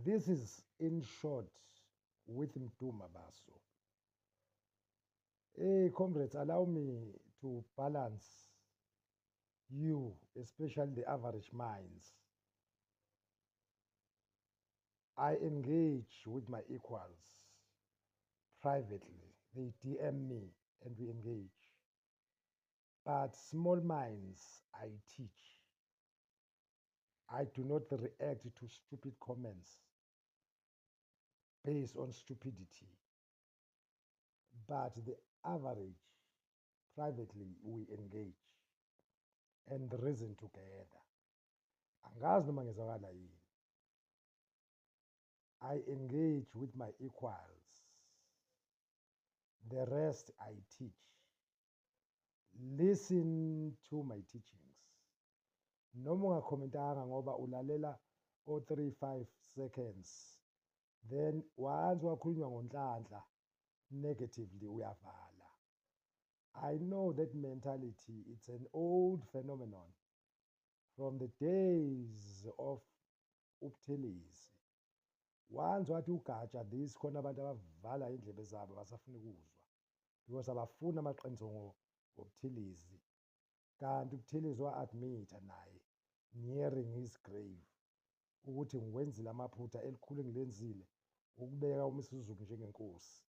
This is in short with Mduma Baso. Hey, comrades, allow me to balance you, especially the average minds. I engage with my equals privately. They DM me and we engage. But small minds, I teach. I do not react to stupid comments based on stupidity. But the average, privately, we engage and reason together. Angazi noma ngizwakala yini. I engage with my equals. The rest I teach. Listen to my teachings. Noma ungakhomentanga ngoba ulalela o 3-5 seconds. Then once wakhulunywa ngonhlanhla negatively uyavala. I know that mentality, it's an old phenomenon from the days of uButhelezi. Once wathi ugatsha this khona abantu abavala indlebe zabo basafuna ukuzwa because abafuni amaqiniso ngoButhelezi. Kanti uButhelezi wa-admit naye nearing his grave ukuthi ngiwenzile amaphutha elikhulu engilenzile ukubeka uMisuzuku njengenkosi.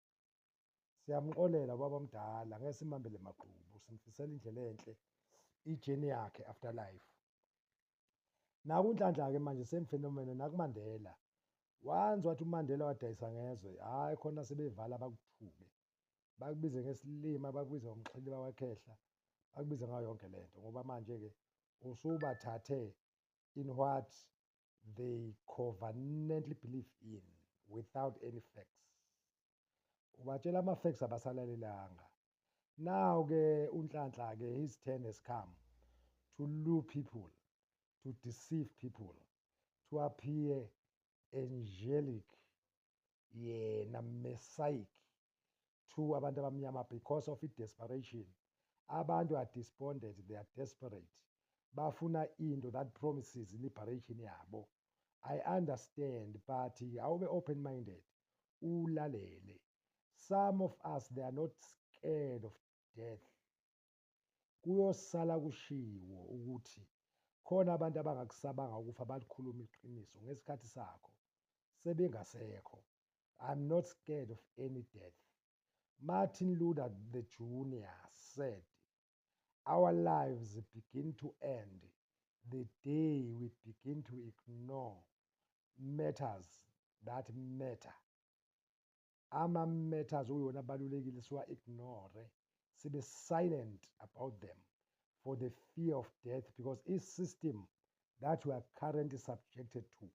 Siyamxolela ubaba mdala, ngeke simambele maqhubu, simfisela indlela enhle ijeni yakhe afterlife. Nakunhlanhla-ke manje semfenomeno nakuMandela. Once wathi uMandela wadayisa ngezwe, hhayi khona sebevala bakuthuke. Bakubize ngesilima, bakubize ngomxhiliba wakhehla, bakubize ngayo yonke lento. Ngoba manje-ke usubathathe in what they covenantally believe in without any facts. Ubatshela ama-facts abasalalelanga. Now-ke uNhlanhla-ke his turn has come to lure people, to deceive people, to appear angelic, yena messiah to abantu abamnyama because of i-desperation. Abantu are despondent, they are desperate. Bafuna into that promises liberation yabo. I understand, but awube open-minded, ulalele. Some of us, they are not scared of death. Kuyosala kushiwo ukuthi khona abantu abangakusabanga ukufa balikhuluma iqiniso ngesikhathi sakho sebengasekho. I'm not scared of any death. Martin Luther the Jr. said, our lives begin to end the day we begin to ignore matters that matter. Ama-matters uyona abalulekile siwa-ignore, sibe silent about them for the fear of death, because each system that we are currently subjected to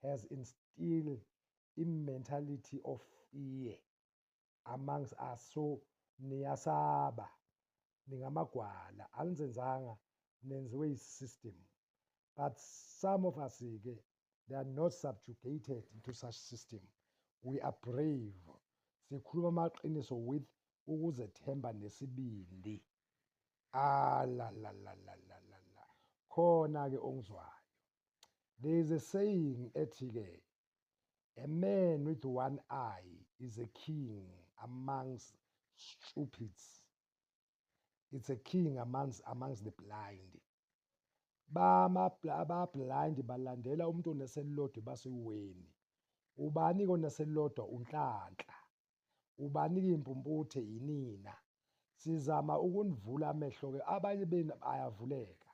has instilled a mentality of fear amongst us. So niyasaba, ningamagwala, anizenzanga, nenziwe yi-system. But some of us, they are not subjugated to such system. We are brave. Sikhuluma amaqiniso with ukuzethemba nesibindi. La la la la la la la. Khona-ke ongizwayo. There is a saying ethi-ke, a man with one eye is a king amongst stupids. It's a king amongst the blind. Aba-blind balandela umuntu oneselilodwa basuweni. Ubani-ke oneselilodwa? uNhlanhla. Ubani-ke impumputhe? Yinina. Sizama ukunivula amehlo-ke, abanye benu ayavuleka.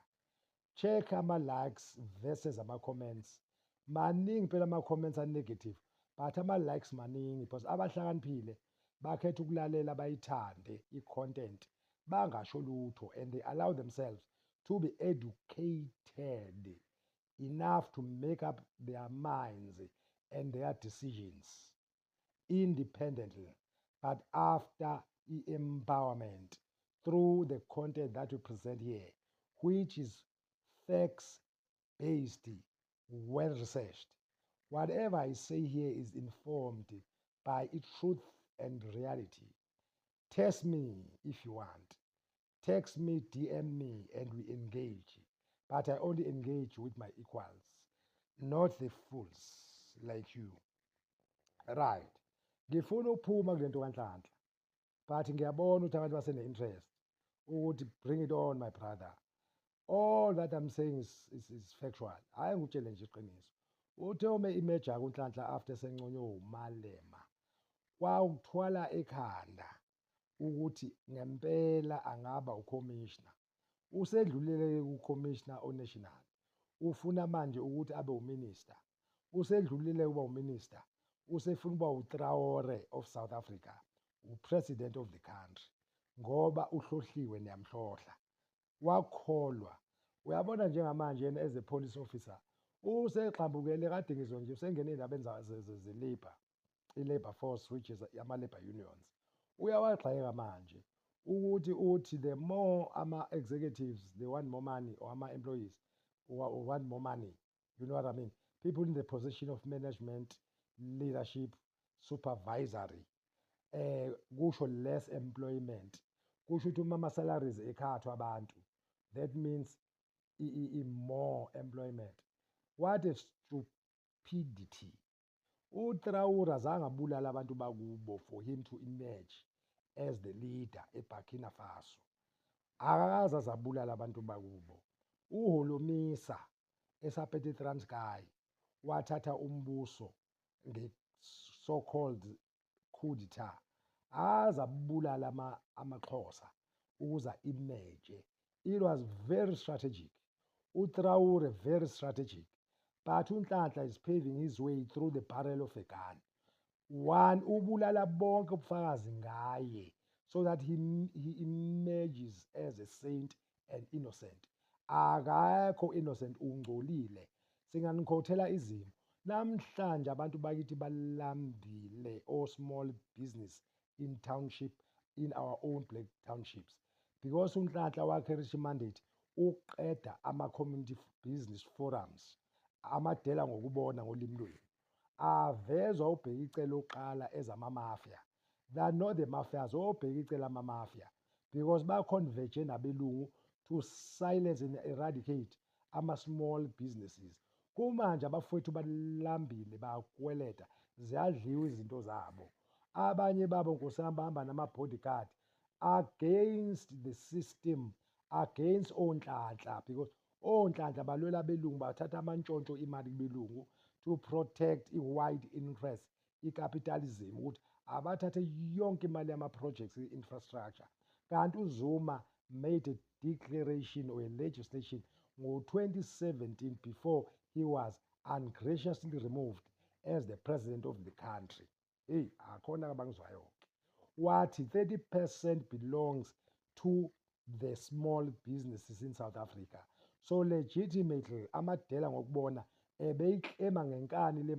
Check ama-likes versus ama-comments. Maningi phela ama-comments a-negative, but ama-likes maningi because abahlakaniphile bakhetha ukulalela bayithande i-content, bangasho lutho, and they allow themselves to be educated enough to make up their minds and their decisions independently, but after empowerment through the content that we present here, which is facts-based, well-researched. Whatever I say here is informed by its truth and reality. Test me if you want. Text me, DM me, and we engage. But I only engage with my equals, not the fools. like you. Right. Ngifuna ukuphuma kule nto kaNhlanhla, but ngiyabona ukuthi abantu basene-interest ukuthi bring it on my brother. All that I'm saying is factual. Hhayi ngikutshele nje iqiniso. Uthe ume imeja kuNhlanhla after senconywe uMalema, kwawuthwala ekhanda ukuthi ngempela angaba ukhomishina. Usedlulile kukhomishina onational. Ufuna manje ukuthi abe uminista. Usedlulile ukuba uminista. Usefuna ukuba uTraore of South Africa, u-president of the country, ngoba uhlohliwe niyamhlohla. Wakholwa. Uyabona njengamanje yena as a police officer, usexambukele kade ngizwe nje usengene ey'ndabeni ze-labour, i-labour force which is ama-labour unions. Uyawagxeka manje ukuthi uthi the more ama-executives, they want more money, or ama-employees want more money, you know what I mean? People in the position of management, leadership, supervisory, kusho less employment. Kusho ukuthi uma ama-salaries ekhathwa abantu, that means more employment. What a stupidity. UTraore azange abulala abantu bakubo for him to emerge as the leader eBurkina Faso. Akakaze azabulala abantu bakubo. UHolomisa esaphethe iTranskei wathatha umbuso nge-so-called coup d'etat. Azabulala amaXhosa ukuze emerge. It was very strategic. UTraore very strategic. But uNhlanhla is paving his way through the barrel of a gun. One, ubulala bonke ubufakazi ngaye, so that he emerges as a saint and innocent. Akekho innocent, ungcolile. Singanikhothela izimo. Namhlanje abantu bakithi balambile or small business in township, in our own black townships. Because uNhlanhla wakhe rich mandate, uqeda ama-community business forums, amadela ngokubona ngolimi lwenu. Avezwa ubheka icala oqala ezama-mafia. They are not the mafias, obheka icala ama-mafia. Because ba-converge nabelungu to silence and eradicate ama-small businesses. Kumanje abafowethu balambile, bayakweleta, ziyadliwa izinto zabo. Abanye babo nkosiyami bahamba nama-bodyguard against the system, against oNhlanhla, because oNhlanhla balwela abelungu, bathatha amantshontsho imali kubelungu to protect i-white interest, i-capitalism, ukuthi abathathe yonke imali yama-projects, i-infrastructure. Kanti uZuma made a declaration or a legislation ngo-2017 before he was ungraciously removed as the president of the country. Hey, akhona abangizwayo-ke. Wathi 30% belongs to the small businesses in South Africa. So legitimately, amadela ngokubona ebeyiklema ngenkani le